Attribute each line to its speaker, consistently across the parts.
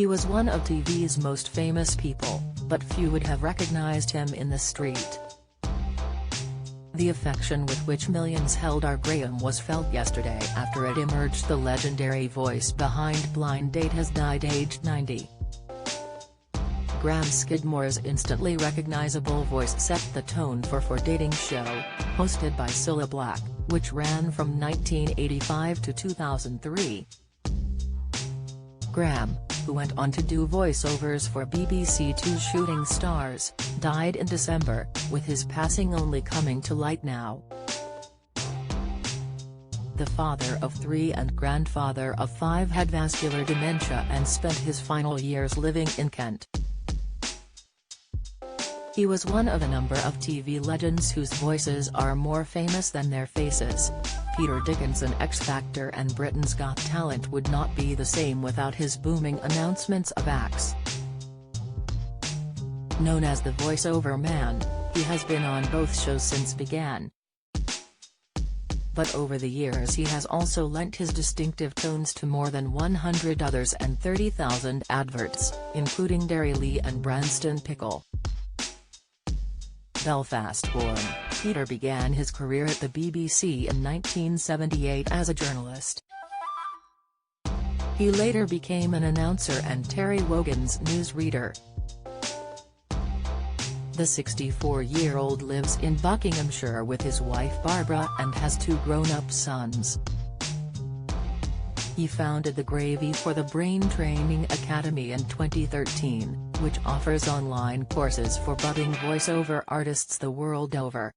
Speaker 1: He was one of TV's most famous people, but few would have recognized him in the street. The affection with which millions held our Graham was felt yesterday after it emerged the legendary voice behind Blind Date has died aged 90. Graham Skidmore's instantly recognizable voice set the tone for Dating Show, hosted by Cilla Black, which ran from 1985 to 2003. Graham, who went on to do voiceovers for BBC Two Shooting Stars, died in December, with his passing only coming to light now. The father of 3 and grandfather of 5 had vascular dementia and spent his final years living in Kent. He was one of a number of TV legends whose voices are more famous than their faces. Peter Dickinson X Factor and Britain's Got Talent would not be the same without his booming announcements of acts. Known as the voiceover man, he has been on both shows since began. But over the years he has also lent his distinctive tones to more than 100 others and 30,000 adverts, including Dairy Lee and Branston Pickle. Belfast-born, Peter began his career at the BBC in 1978 as a journalist. He later became an announcer and Terry Wogan's newsreader. The 64-year-old lives in Buckinghamshire with his wife Barbara and has 2 grown-up sons. He founded the Gravy for the Brain Training Academy in 2013, which offers online courses for budding voiceover artists the world over.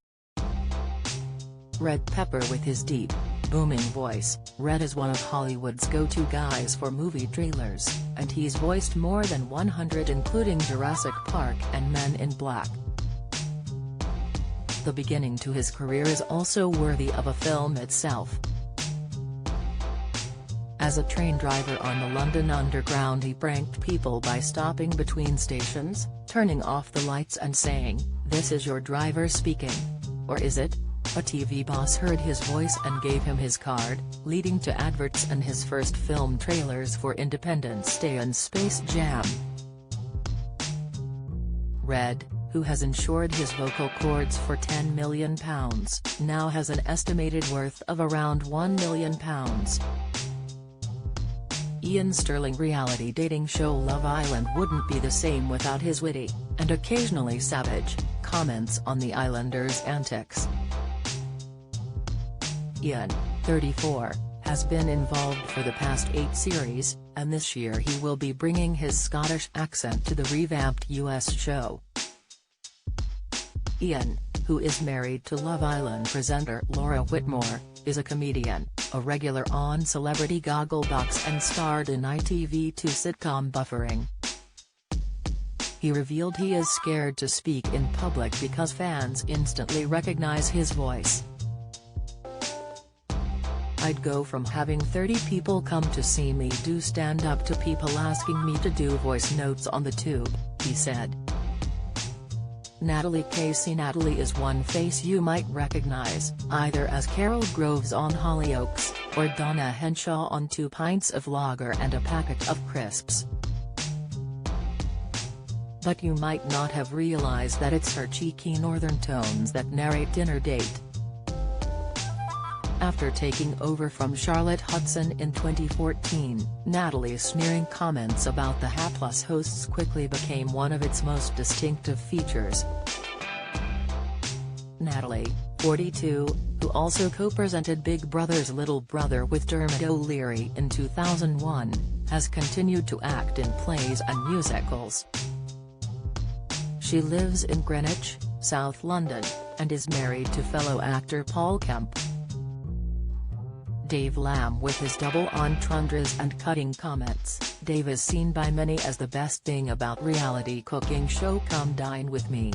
Speaker 1: Red Pepper with his deep, booming voice, Red is one of Hollywood's go-to guys for movie trailers, and he's voiced more than 100 including Jurassic Park and Men in Black. The beginning to his career is also worthy of a film itself. As a train driver on the London Underground he pranked people by stopping between stations, turning off the lights and saying, "This is your driver speaking. Or is it?" A TV boss heard his voice and gave him his card, leading to adverts and his first film trailers for Independence Day and Space Jam. Red, who has insured his vocal cords for £10 million, now has an estimated worth of around £1 million. Ian Sterling reality dating show Love Island wouldn't be the same without his witty, and occasionally savage, comments on the Islanders' antics. Ian, 34, has been involved for the past 8 series, and this year he will be bringing his Scottish accent to the revamped US show. Ian, who is married to Love Island presenter Laura Whitmore, is a comedian, a regular on Celebrity Gogglebox and starred in ITV2 sitcom Buffering. He revealed he is scared to speak in public because fans instantly recognize his voice. "I'd go from having 30 people come to see me do stand-up to people asking me to do voice notes on the tube," he said. Natalie Casey Natalie is one face you might recognize, either as Carol Groves on Hollyoaks, or Donna Henshaw on 2 pints of lager and a packet of crisps. But you might not have realized that it's her cheeky northern tones that narrate Dinner Date. After taking over from Charlotte Hudson in 2014, Natalie's sneering comments about the hapless hosts quickly became one of its most distinctive features. Natalie, 42, who also co-presented Big Brother's Little Brother with Dermot O'Leary in 2001, has continued to act in plays and musicals. She lives in Greenwich, South London, and is married to fellow actor Paul Kemp. Dave Lamb with his double entendres and cutting comments. Dave is seen by many as the best thing about reality cooking show Come Dine With Me.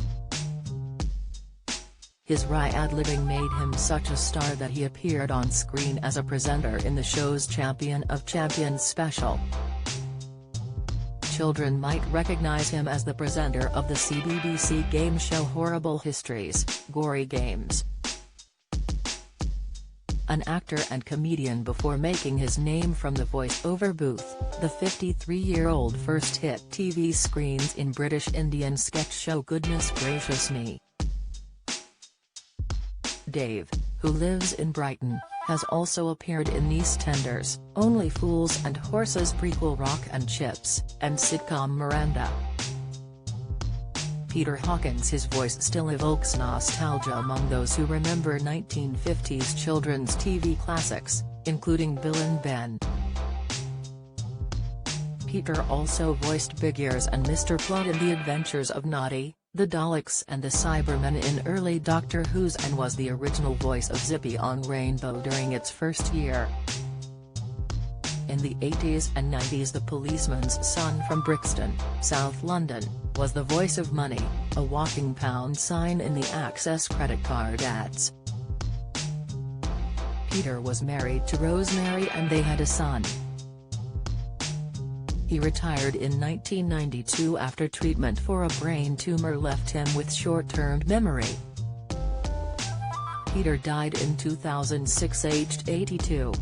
Speaker 1: His wry ad-libbing made him such a star that he appeared on screen as a presenter in the show's Champion of Champions special. Children might recognize him as the presenter of the CBBC game show Horrible Histories, Gory Games. an actor and comedian before making his name from the voice-over booth. The 53-year-old first hit TV screens in British Indian sketch show Goodness Gracious Me. Dave, who lives in Brighton, has also appeared in EastEnders, Only Fools and Horses prequel Rock and Chips, and sitcom Miranda. Peter Hawkins' his voice still evokes nostalgia among those who remember 1950s children's TV classics, including Bill and Ben. Peter also voiced Big Ears and Mr. Plod in The Adventures of Noddy, the Daleks and the Cybermen in early Doctor Who's, and was the original voice of Zippy on Rainbow during its first year. In the 80s and 90s, the policeman's son from Brixton, South London, was the voice of Money, a walking pound sign in the Access credit card ads. Peter was married to Rosemary and they had a son. He retired in 1992 after treatment for a brain tumor left him with short-term memory. Peter died in 2006 aged 82.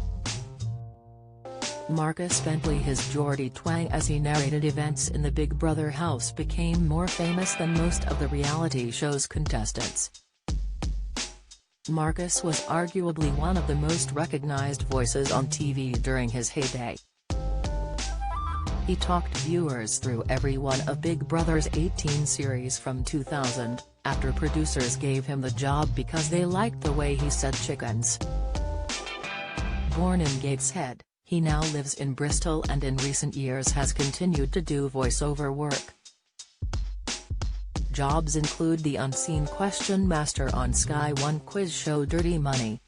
Speaker 1: Marcus Bentley, his Geordie twang as he narrated events in the Big Brother house, became more famous than most of the reality show's contestants. Marcus was arguably one of the most recognized voices on TV during his heyday. He talked viewers through every one of Big Brother's 18 series from 2000, after producers gave him the job because they liked the way he said chickens. Born in Gateshead, he now lives in Bristol and in recent years has continued to do voiceover work. Jobs include the unseen question master on Sky One quiz show Dirty Money.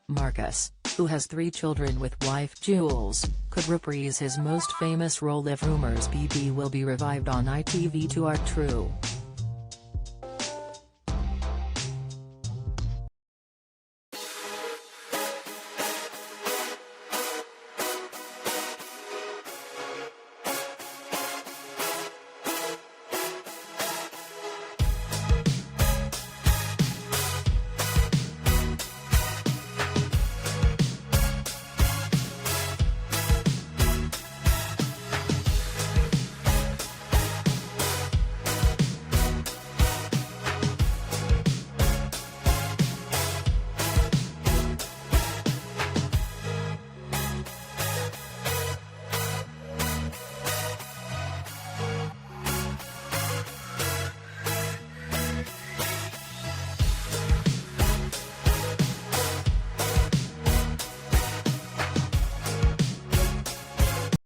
Speaker 1: Marcus, who has 3 children with wife Jules, could reprise his most famous role if rumors BB will be revived on ITV2 are true.